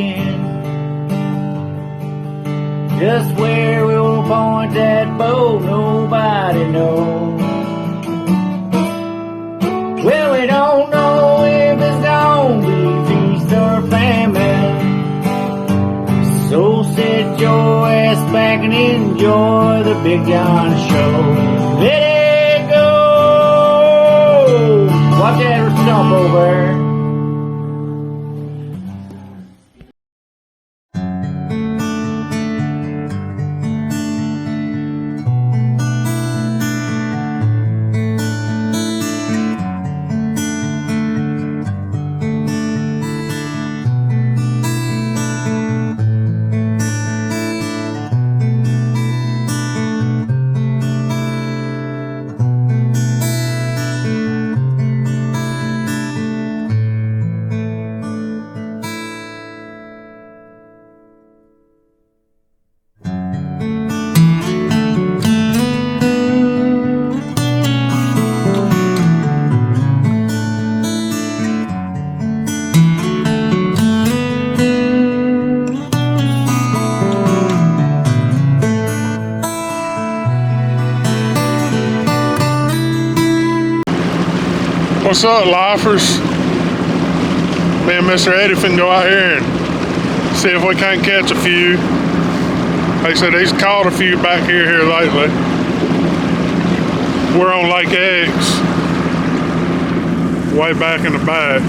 fishing. Just where we'll point that boat, nobody knows. Well, we don't know if it's gonna be feast or famine. So sit your ass back and enjoy the Big John Show. Let it go! Watch that stump over there. What's up, lifers? Me and Mr. Eddie finna go out here and see if we can't catch a few. Like I said, he's caught a few back here lately. We're on Lake X, way back in the back.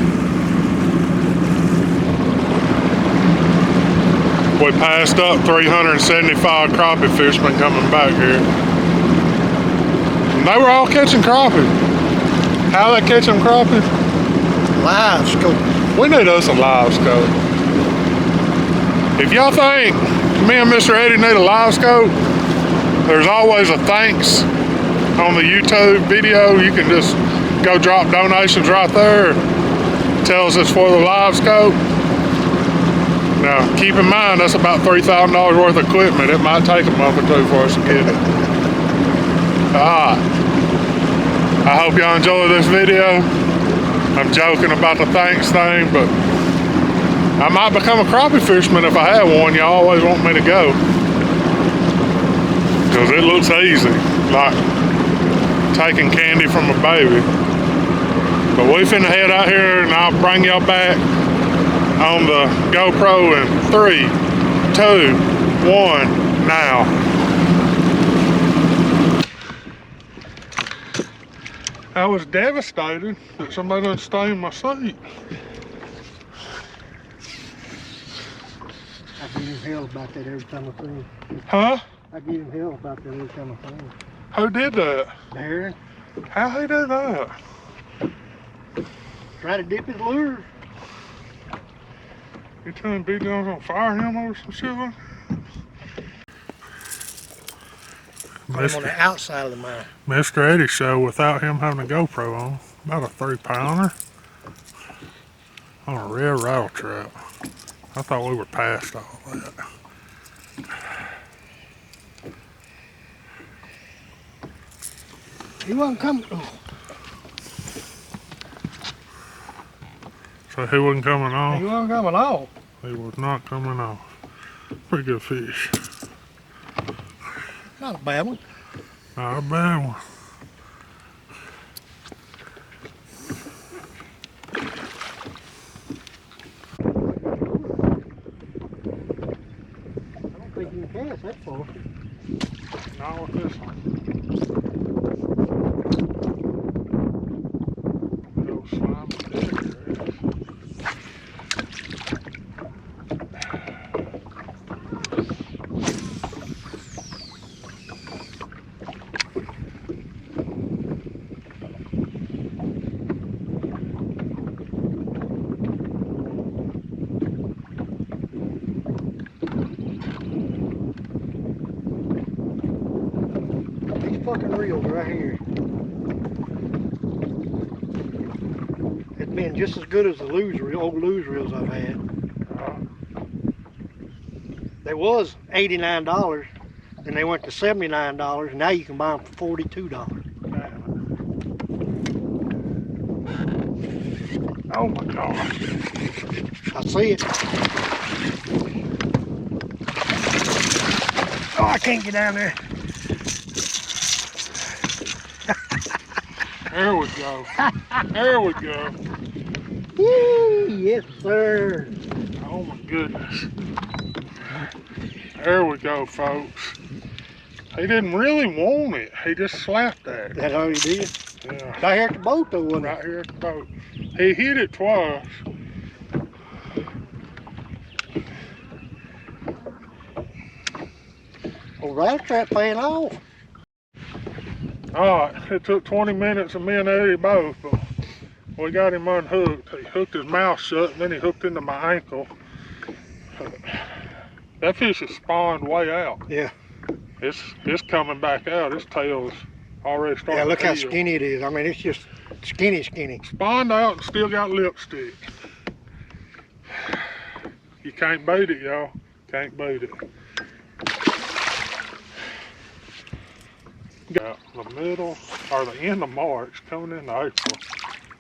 We passed up 375 crappie fishermen coming back here. And they were all catching crappie. How they catch them crappie? Live scope. We need us a live scope. If y'all think me and Mr. Eddie need a live scope, there's always a thanks on the YouTube video. You can just go drop donations right there. Tell us it's for the live scope. Now, keep in mind, that's about $3,000 worth of equipment. It might take a month or two for us to get it. Alright. I hope y'all enjoy this video. I'm joking about the thanks thing, but I might become a crappie fisherman if I have one. Y'all always want me to go. Because it looks easy, like taking candy from a baby. But we finna head out here and I'll bring y'all back on the GoPro in 3, 2, 1, now. I was devastated that somebody done stay in my seat. I give him hell about that every time I see him. Huh? I give him hell about that every time I see him. Who did that? Darren. How he did that? Try to dip his lure. You telling B. Jones gonna fire him over some shit like I'm on the outside of the mine. Mr. Eddie show without him having a GoPro on. About a 3-pounder on a real rattle trap. I thought we were past all that. He wasn't coming. Oh. So he wasn't coming off? He wasn't coming off. He was not coming off. Pretty good fish. Not a bad one. Not a bad one. I don't think you can cast that far. Not with this one. No slime there. Fucking reels right here. It's been just as good as the old luge reels I've had. They was $89, then they went to $79, and now you can buy them for $42. Oh my gosh. I see it. Oh, I can't get down there. There we go. There we go. Yee, yes, sir. Oh my goodness. There we go, folks. He didn't really want it. He just slapped at it. That's all he did. Yeah. Right here at the boat, though, wasn't Right here at the boat. He hit it twice. Well, rattle trap paying off. Alright, it took 20 minutes of me and Eddie both, but we got him unhooked. He hooked his mouth shut and then he hooked into my ankle. That fish is spawned way out. Yeah. It's coming back out. Its tail's already starting Yeah, look to how heal. skinny it is. I mean, it's just skinny, skinny. Spawned out and still got lipstick. You can't beat it, y'all. Can't beat it. Got the middle or the end of March coming into April.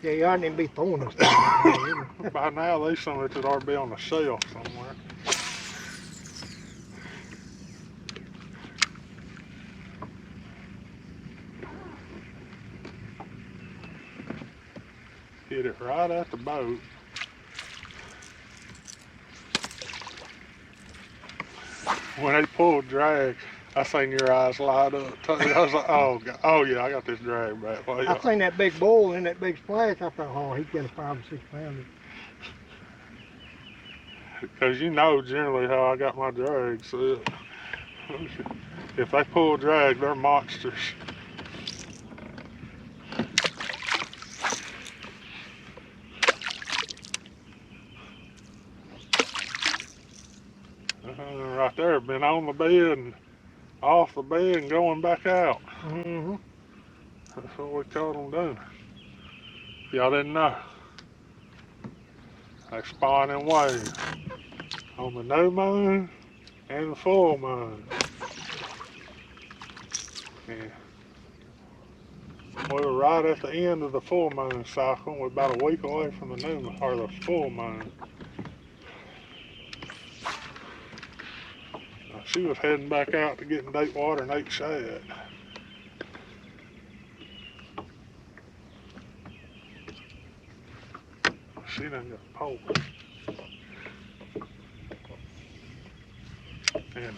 Yeah, you ought to be throwing this thing. By now, these some of it ought to be on the shelf somewhere. Hit it right at the boat. When they pulled drag, I seen your eyes light up. I was like, oh, God. Oh yeah, I got this drag back. Well, I seen that big bull in that big splash. I thought, oh, he's getting 5 or 6 pounds. Because you know generally how I got my drag set. If they pull drag, they're monsters. Right there, been on the bed and off the bed and going back out. Mm-hmm. That's what we caught them doing. Y'all didn't know. They spawn in waves on the new moon and the full moon. Yeah. We were right at the end of the full moon cycle. We're about a week away from the new moon, or the full moon. She was heading back out to get in deep water and ate shad. She done got pulled. And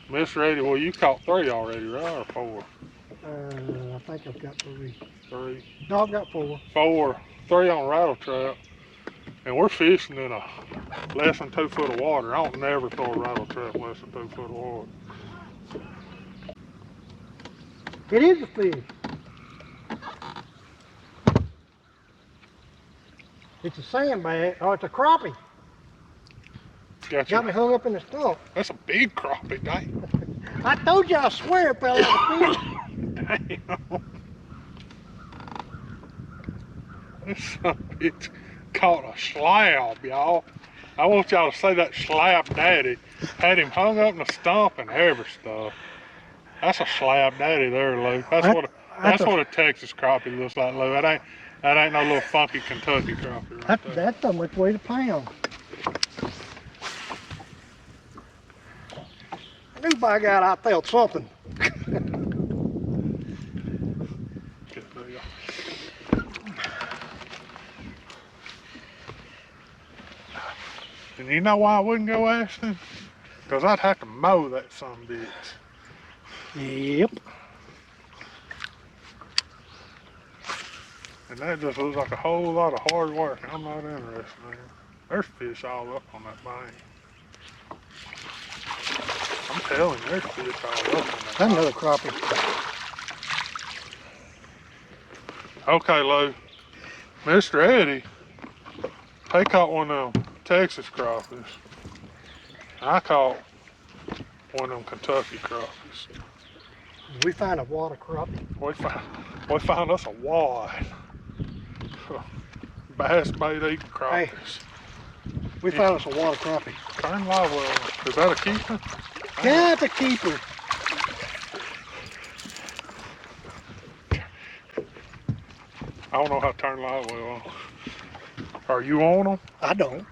Miss Reddy, well, you caught 3 already, right? Or 4? I think I've got 3. 3. No, I've got 4. 4. 3 on rattle trap. And we're fishing in a less than 2 foot of water. I don't never throw a rattle trap less than 2 foot of water. It is a fish. It's a sandbag, or it's a crappie. Got me hung up in the stump. That's a big crappie, dang. I told you, I swear it fell out of the fish. Damn. This bitch caught a slab, y'all. I want y'all to say that slab daddy had him hung up in the stump and every stuff. That's a slab daddy there, Lou. That's what a Texas crappie looks like, Lou. That ain't no little funky Kentucky crappie right there. That's so much weight a pound. I knew by God I felt something. And you know why I wouldn't go asking? Because I'd have to mow that son bitch. Yep. And that just looks like a whole lot of hard work. I'm not interested in it. There's fish all up on that bank. I'm telling you, there's fish all up on that That's bank. another crappie. Okay, Lou. Mr. Eddie, they caught one of them Texas crappies. I caught one of them Kentucky crappies. We find a water crappie. We found us a wad. Bass bait eating crappies. Hey, we found us a water crappie. Turn live well. Is that a keeper? Yeah, it's a keeper. I don't know how to turn live well on. Are you on them? I don't.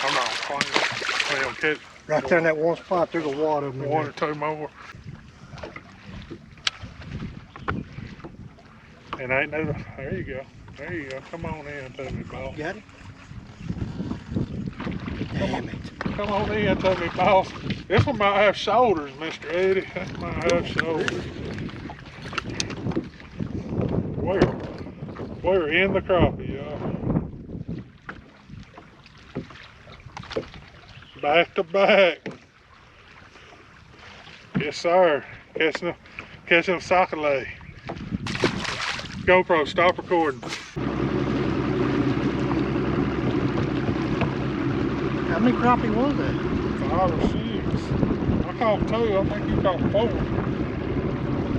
I'm not playing. Right there in that one spot, there's a wad of them in One or there. two more. And ain't no, there you go. There you go. Come on in to me, boss. Got it? Damn it. Come on in to me, boss. This one might have shoulders, Mr. Eddie. That might have shoulders. We're in the crappie, y'all. Back to back. Yes, sir. Catching them sockeye. GoPro, stop recording. How many crappie was that? 5 or 6. I caught 2. I think you caught 4.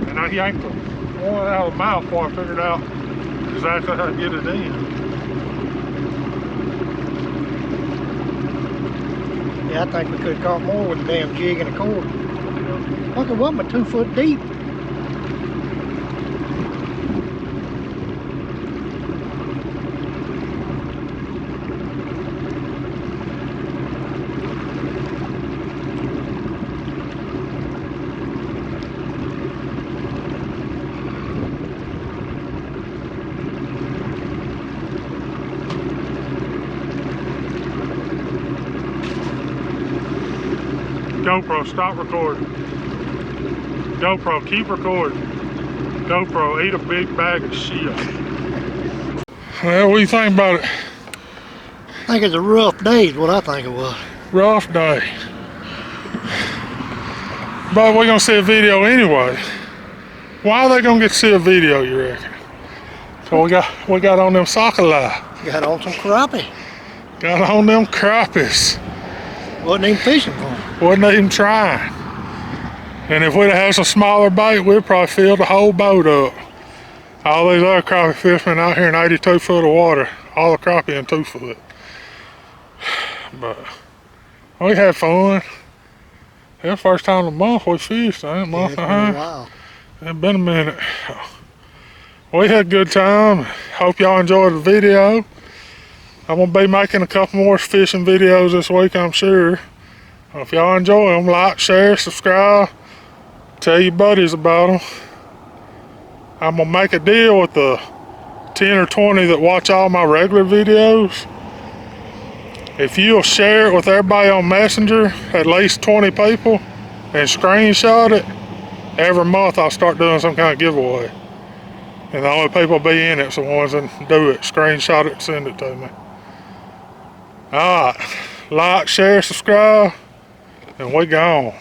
And I yanked one out of the mouth before I figured out exactly how to get it in. Yeah, I think we could have caught more with the damn jig and a cord. Look, it wasn't but 2 foot deep. GoPro, stop recording. GoPro, keep recording. GoPro, eat a big bag of shit. Well, what do you think about it? I think it's a rough day is what I think it was. Rough day. But we're gonna see a video anyway. Why are they gonna get to see a video, you reckon? So we got on them sockeye. Got on some crappie. Got on them crappies. Wasn't even fishing for 'em. Wasn't even trying. And if we'd have had some smaller bait, we'd probably fill the whole boat up. All these other crappie fishermen out here in 82 foot of water, all the crappie in 2 foot. But we had fun. It's the first time in a month we fished, ain't it? Month It's and a been a half. while. It's been a minute. We had a good time. Hope y'all enjoyed the video. I'm gonna be making a couple more fishing videos this week, I'm sure. If y'all enjoy them, like, share, subscribe, tell your buddies about them. I'm gonna make a deal with the 10 or 20 that watch all my regular videos. If you'll share it with everybody on Messenger, at least 20 people, and screenshot it, every month I'll start doing some kind of giveaway. And the only people be in it's the ones that do it. Screenshot it, send it to me. Alright, like, share, subscribe, and we gone.